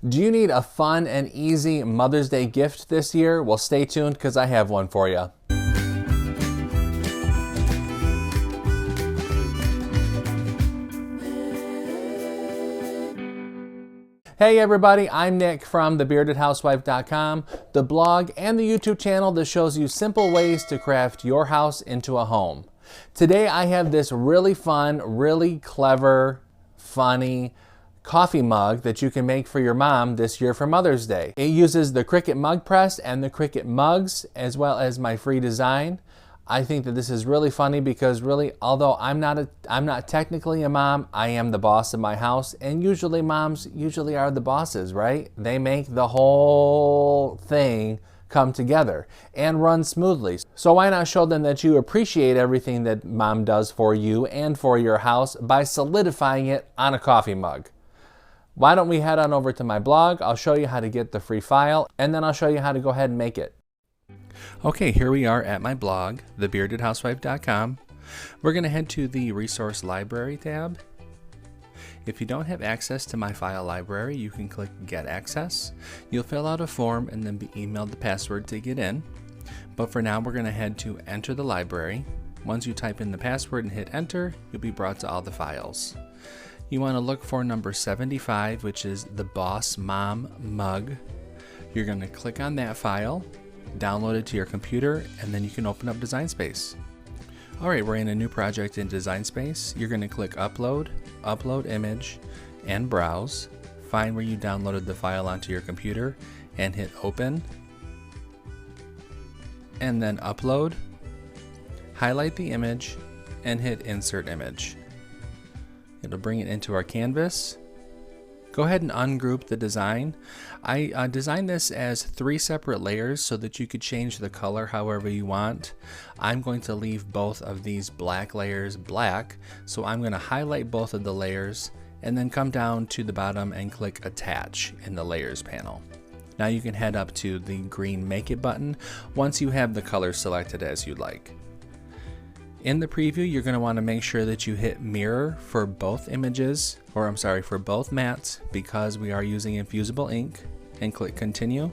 Do you need a fun and easy Mother's Day gift this year? Well, stay tuned because I have one for you. Hey everybody, I'm Nick from thebeardedhousewife.com, the blog and the YouTube channel that shows you simple ways to craft your house into a home. Today I have this really fun, really clever, funny coffee mug that you can make for your mom this year for Mother's Day. It uses the Cricut Mug Press and the Cricut mugs as well as my free design. I think that this is really funny because really, although I'm not technically a mom, I am the boss of my house, and usually moms are the bosses, right? They make the whole thing come together and run smoothly. So why not show them that you appreciate everything that mom does for you and for your house by solidifying it on a coffee mug? Why don't we head on over to my blog? I'll show you how to get the free file, and then I'll show you how to go ahead and make it. Okay, here we are at my blog, thebeardedhousewife.com. We're going to head to the Resource Library tab. If you don't have access to my file library, you can click Get Access. You'll fill out a form and then be emailed the password to get in. But for now, we're going to head to Enter the Library. Once you type in the password and hit Enter, you'll be brought to all the files. You want to look for number 75, which is the Boss Mom Mug. You're going to click on that file, download it to your computer, and then you can open up Design Space. Alright, we're in a new project in Design Space. You're going to click Upload, Upload Image, and Browse. Find where you downloaded the file onto your computer and hit Open. And then Upload, highlight the image, and hit Insert Image. It'll bring it into our canvas. Go ahead and ungroup the design. I designed this as 3 separate layers so that you could change the color however you want. I'm going to leave both of these black layers black, so I'm going to highlight both of the layers and then come down to the bottom and click Attach in the Layers panel. Now you can head up to the green Make It button once you have the color selected as you'd like. In the preview, you're going to want to make sure that you hit mirror for both images, or I'm sorry, for both mats, because we are using infusible ink, and click continue.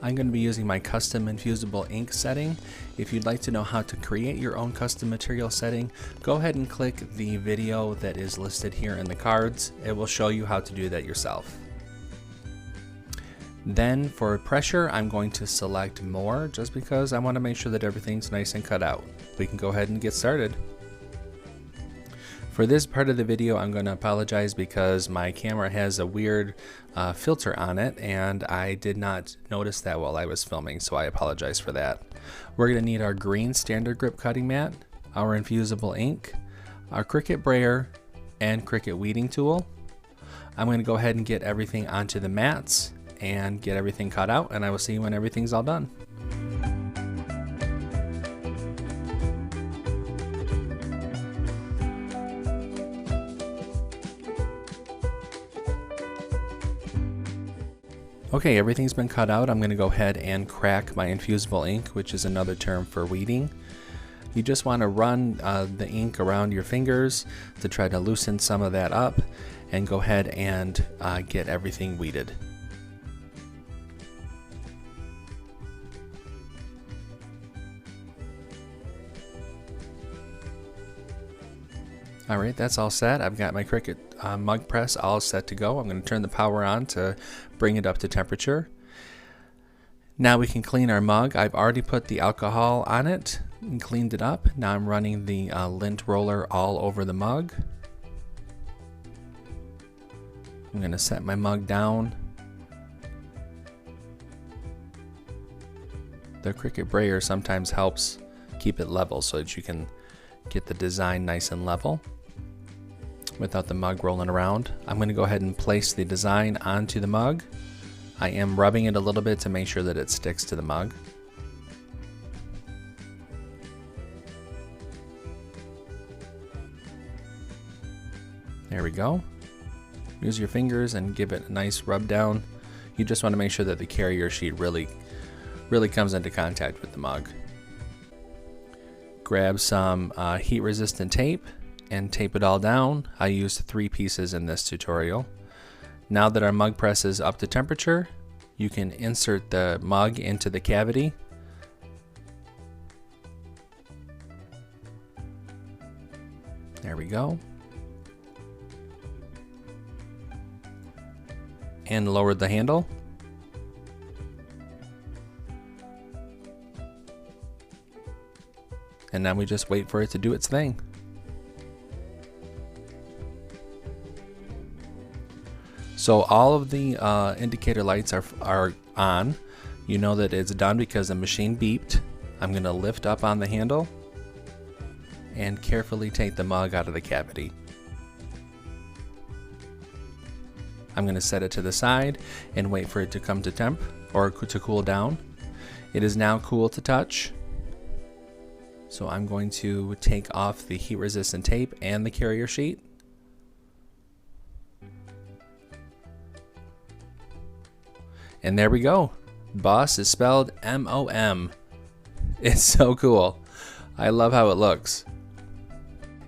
I'm going to be using my custom infusible ink setting. If you'd like to know how to create your own custom material setting, go ahead and click the video that is listed here in the cards. It will show you how to do that yourself. Then for pressure, I'm going to select more just because I want to make sure that everything's nice and cut out. We can go ahead and get started. For this part of the video, I'm going to apologize because my camera has a weird filter on it and I did not notice that while I was filming, so I apologize for that. We're going to need our green standard grip cutting mat, our infusible ink, our Cricut brayer, and Cricut weeding tool. I'm going to go ahead and get everything onto the mats and get everything cut out, and I will see you when everything's all done. Okay, everything's been cut out. I'm going to go ahead and crack my infusible ink, which is another term for weeding. You just want to run the ink around your fingers to try to loosen some of that up and go ahead and get everything weeded. Alright, that's all set. I've got my Cricut Mug Press all set to go. I'm going to turn the power on to bring it up to temperature. Now we can clean our mug. I've already put the alcohol on it and cleaned it up. Now I'm running the lint roller all over the mug. I'm going to set my mug down. The Cricut brayer sometimes helps keep it level so that you can get the design nice and level without the mug rolling around. I'm going to go ahead and place the design onto the mug. I am rubbing it a little bit to make sure that it sticks to the mug. There we go. Use your fingers and give it a nice rub down. You just want to make sure that the carrier sheet really comes into contact with the mug. Grab some heat resistant tape and tape it all down. I used 3 pieces in this tutorial. Now that our mug press is up to temperature, you can insert the mug into the cavity. There we go. And lower the handle. And now we just wait for it to do its thing. So all of the indicator lights are on. You know that it's done because the machine beeped. I'm going to lift up on the handle and carefully take the mug out of the cavity. I'm going to set it to the side and wait for it to come to temp or to cool down. It is now cool to touch. So I'm going to take off the heat resistant tape and the carrier sheet. And there we go. Boss is spelled M-O-M. It's so cool. I love how it looks.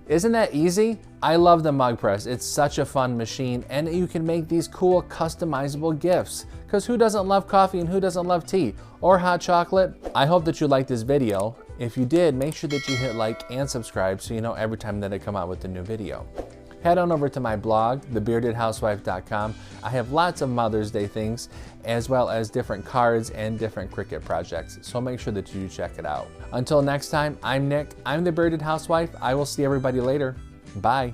Isn't that easy? I love the mug press. It's such a fun machine, and you can make these cool customizable gifts. Because who doesn't love coffee and who doesn't love tea or hot chocolate? I hope that you liked this video. If you did, make sure that you hit like and subscribe so you know every time that I come out with a new video. Head on over to my blog, thebeardedhousewife.com. I have lots of Mother's Day things, as well as different cards and different Cricut projects, so make sure that you check it out. Until next time, I'm Nick, I'm the Bearded Housewife. I will see everybody later. Bye.